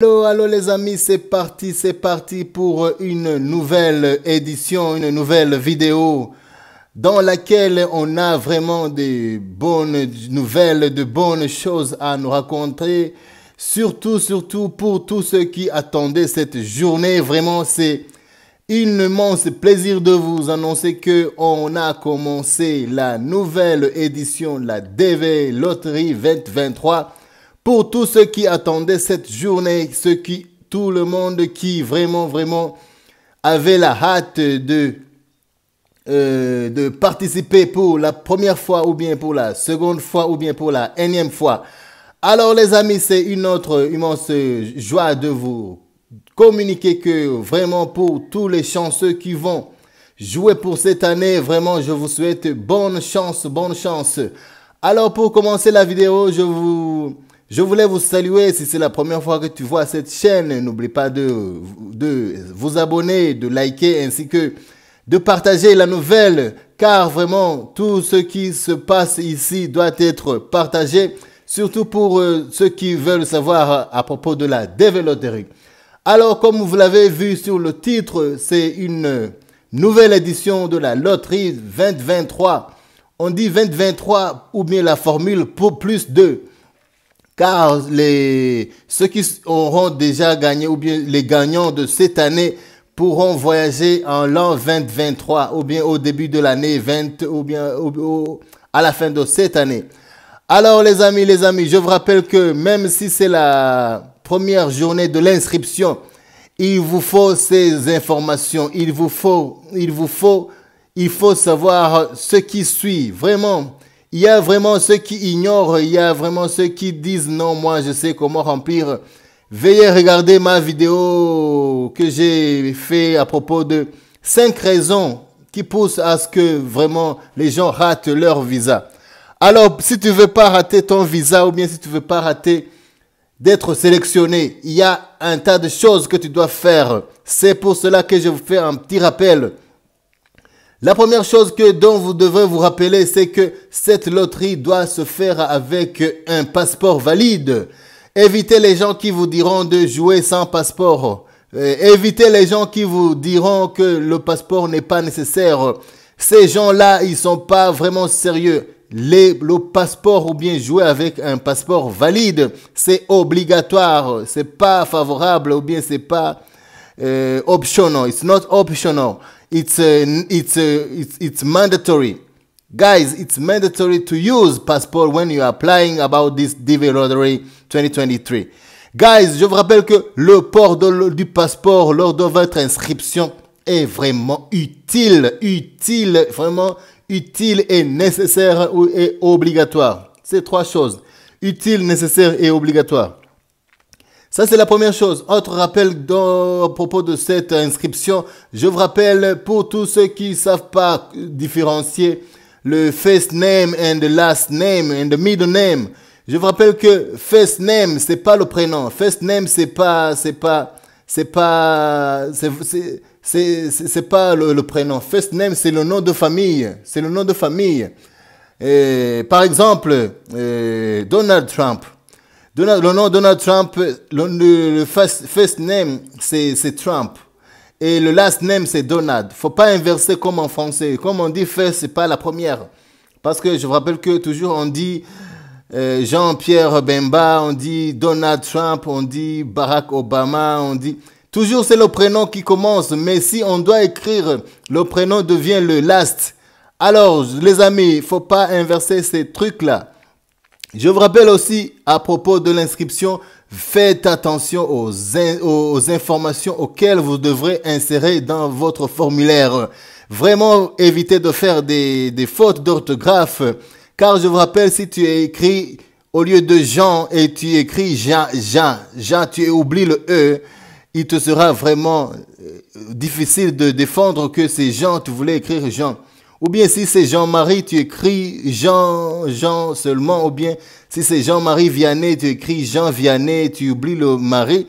Allô, allô les amis, c'est parti pour une nouvelle édition, une nouvelle vidéo dans laquelle on a vraiment de bonnes nouvelles, de bonnes choses à nous raconter. Surtout pour tous ceux qui attendaient cette journée. Vraiment, c'est un immense plaisir de vous annoncer que on a commencé la nouvelle édition de la DV Loterie 2023. Pour tous ceux qui attendaient cette journée, tout le monde qui vraiment avait la hâte de participer pour la première fois ou bien pour la seconde fois ou bien pour la énième fois. Alors les amis, c'est une autre immense joie de vous communiquer que vraiment pour tous les chanceux qui vont jouer pour cette année, vraiment je vous souhaite bonne chance. Alors pour commencer la vidéo, je voulais vous saluer. Si c'est la première fois que tu vois cette chaîne, n'oublie pas de vous abonner, de liker ainsi que de partager la nouvelle, car vraiment tout ce qui se passe ici doit être partagé, surtout pour ceux qui veulent savoir à propos de la DV Loterie. Alors comme vous l'avez vu sur le titre, c'est une nouvelle édition de la loterie 2023. On dit 2023 ou bien la formule pour plus 2. Car ceux qui auront déjà gagné ou bien les gagnants de cette année pourront voyager en l'an 2023 ou bien au début de l'année 20 ou bien à la fin de cette année. Alors les amis, je vous rappelle que même si c'est la première journée de l'inscription, il vous faut ces informations, il faut savoir ce qui suit. Vraiment, il y a vraiment ceux qui ignorent, il y a vraiment ceux qui disent non, moi je sais comment remplir. Veuillez regarder ma vidéo que j'ai fait à propos de 5 raisons qui poussent à ce que vraiment les gens ratent leur visa. Alors, si tu veux pas rater ton visa ou bien si tu veux pas rater d'être sélectionné, il y a un tas de choses que tu dois faire. C'est pour cela que je vous fais un petit rappel. La première chose dont vous devez vous rappeler, c'est que cette loterie doit se faire avec un passeport valide. Évitez les gens qui vous diront de jouer sans passeport. Évitez les gens qui vous diront que le passeport n'est pas nécessaire. Ces gens-là, ils sont pas vraiment sérieux. Le passeport ou bien jouer avec un passeport valide, c'est obligatoire. C'est pas favorable ou bien c'est pas optional. It's not optional. It's mandatory. Guys, it's mandatory to use passport when you are applying about this DV Lottery 2023. Guys, je vous rappelle que le port du passeport lors de votre inscription est vraiment vraiment utile et nécessaire et obligatoire. C'est 3 choses. Utile, nécessaire et obligatoire. Ça, c'est la première chose. Autre rappel à propos de cette inscription. Je vous rappelle pour tous ceux qui ne savent pas différencier le first name and the last name and the middle name. Je vous rappelle que first name, c'est pas le prénom. First name, c'est pas le prénom. First name, c'est le nom de famille. C'est le nom de famille. Par exemple, Donald Trump. Le nom Donald Trump, le first name, c'est Trump. Et le last name, c'est Donald. Faut pas inverser comme en français. Comme on dit first, c'est pas la première. Parce que je vous rappelle que toujours on dit Jean-Pierre Bemba, on dit Donald Trump, on dit Barack Obama, on dit... Toujours c'est le prénom qui commence. Mais si on doit écrire, le prénom devient le last. Alors, les amis, faut pas inverser ces trucs-là. Je vous rappelle aussi à propos de l'inscription, faites attention aux informations auxquelles vous devrez insérer dans votre formulaire. Vraiment, évitez de faire des fautes d'orthographe. Car je vous rappelle, si tu écris au lieu de Jean et tu écris Jean, tu oublies le E, il te sera vraiment difficile de défendre que c'est Jean, tu voulais écrire Jean. Ou bien si c'est Jean-Marie, tu écris Jean seulement. Ou bien si c'est Jean-Marie Vianney, tu écris Jean Vianney, tu oublies le Marie.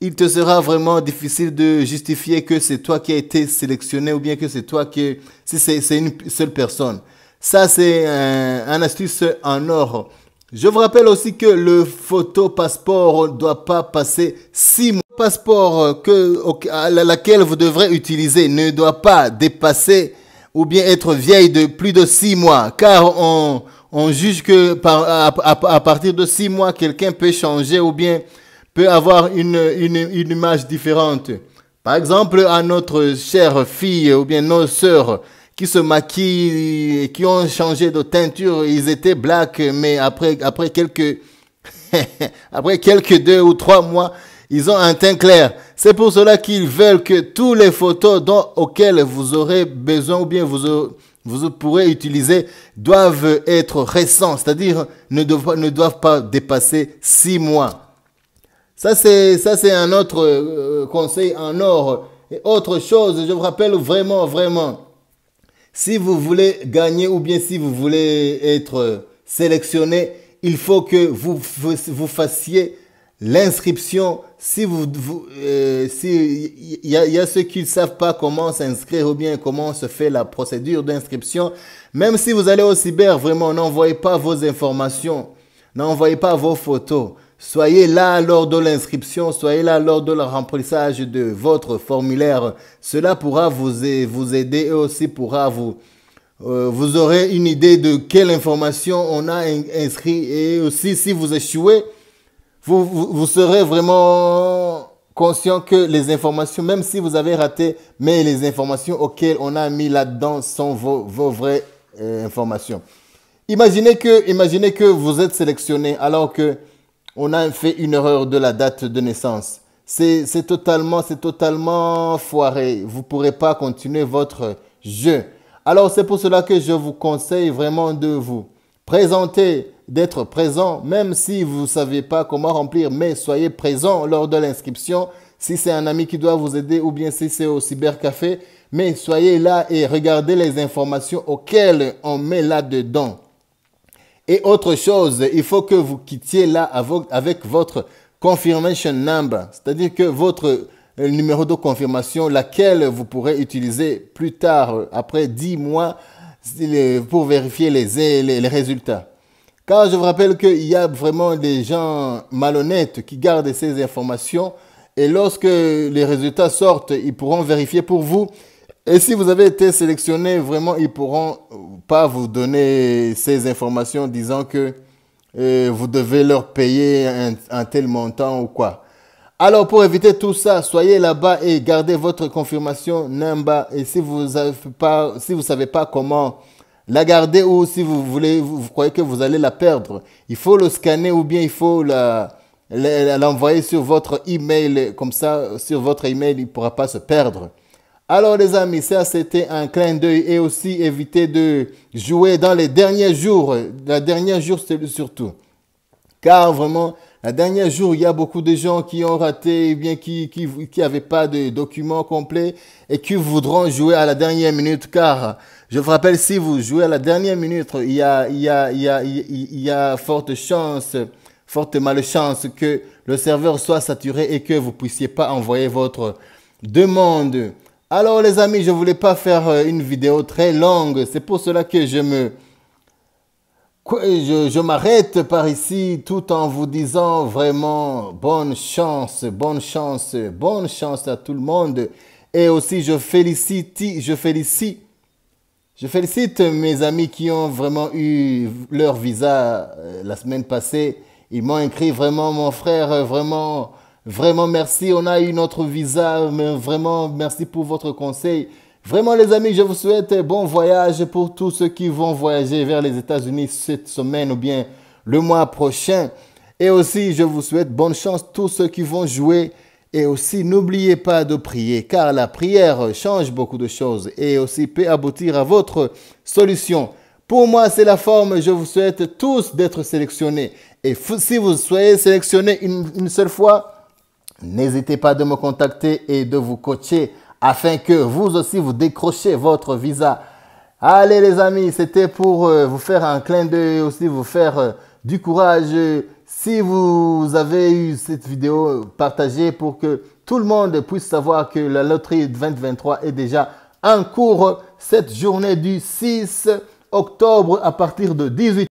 Il te sera vraiment difficile de justifier que c'est toi qui as été sélectionné ou bien que c'est toi si c'est une seule personne. Ça, c'est un astuce en or Je vous rappelle aussi que le photo passeport ne doit pas passer 6 mois. Le passeport à laquelle vous devrez utiliser ne doit pas dépasser ou bien être vieille de plus de 6 mois. Car on juge que à partir de 6 mois, quelqu'un peut changer ou bien peut avoir une image différente. Par exemple, à notre chère fille ou bien nos sœurs qui se maquillent, qui ont changé de teinture, ils étaient black, mais après quelques, après quelques 2 ou 3 mois, ils ont un teint clair. C'est pour cela qu'ils veulent que tous les photos auxquelles vous aurez besoin ou bien vous pourrez utiliser doivent être récents, c'est-à-dire ne doivent pas dépasser 6 mois. Ça, c'est un autre conseil en or. Et autre chose, je vous rappelle vraiment, si vous voulez gagner ou bien si vous voulez être sélectionné, il faut que vous fassiez l'inscription. Si il y a ceux qui ne savent pas comment s'inscrire ou bien comment se fait la procédure d'inscription, même si vous allez au cyber, vraiment, n'envoyez pas vos informations, n'envoyez pas vos photos. Soyez là lors de l'inscription, soyez là lors de le remplissage de votre formulaire. Cela pourra vous aider et aussi pourra vous aurez une idée de quelle information on a inscrit. Et aussi, si vous échouez, vous serez vraiment conscient que les informations, même si vous avez raté, mais les informations auxquelles on a mis là-dedans sont vos vraies informations. Imaginez que vous êtes sélectionné alors que on a fait une erreur de la date de naissance. C'est totalement foiré. Vous ne pourrez pas continuer votre jeu. Alors, c'est pour cela que je vous conseille vraiment de vous présenter, d'être présent, même si vous ne savez pas comment remplir, mais soyez présent lors de l'inscription. Si c'est un ami qui doit vous aider ou bien si c'est au cybercafé, mais soyez là et regardez les informations auxquelles on met là-dedans. Et autre chose, il faut que vous quittiez là avec votre confirmation number, c'est-à-dire que votre numéro de confirmation, laquelle vous pourrez utiliser plus tard, après 10 mois, pour vérifier les résultats. Car je vous rappelle qu'il y a vraiment des gens malhonnêtes qui gardent ces informations et lorsque les résultats sortent, ils pourront vérifier pour vous. Et si vous avez été sélectionné, vraiment, ils ne pourront pas vous donner ces informations disant que vous devez leur payer un tel montant ou quoi. Alors, pour éviter tout ça, soyez là-bas et gardez votre confirmation number. Et si vous savez pas comment la garder ou si vous croyez que vous allez la perdre, il faut le scanner ou bien il faut l'envoyer sur votre email. Comme ça, sur votre email, il ne pourra pas se perdre. Alors les amis, ça c'était un clin d'œil et aussi éviter de jouer dans les derniers jours, surtout. Car vraiment, les derniers jours, il y a beaucoup de gens qui ont raté, bien qui n'avaient pas de documents complets et qui voudront jouer à la dernière minute. Car je vous rappelle, si vous jouez à la dernière minute, il y a forte malchance que le serveur soit saturé et que vous puissiez pas envoyer votre demande. Alors les amis, je ne voulais pas faire une vidéo très longue. C'est pour cela que je m'arrête par ici tout en vous disant vraiment bonne chance à tout le monde. Et aussi je félicite mes amis qui ont vraiment eu leur visa la semaine passée. Ils m'ont écrit vraiment mon frère, Vraiment, merci. On a eu notre visa. Mais vraiment, merci pour votre conseil. Vraiment, les amis, je vous souhaite bon voyage pour tous ceux qui vont voyager vers les États-Unis cette semaine ou bien le mois prochain. Et aussi, je vous souhaite bonne chance tous ceux qui vont jouer. Et aussi, n'oubliez pas de prier, car la prière change beaucoup de choses et aussi peut aboutir à votre solution. Pour moi, c'est la forme. Je vous souhaite tous d'être sélectionnés. Et si vous soyez sélectionnés une seule fois, n'hésitez pas de me contacter et de vous coacher afin que vous aussi vous décrochiez votre visa. Allez les amis, c'était pour vous faire un clin d'œil, aussi vous faire du courage. Si vous avez eu cette vidéo, partagez pour que tout le monde puisse savoir que la loterie 2023 est déjà en cours cette journée du 6 octobre à partir de 18h.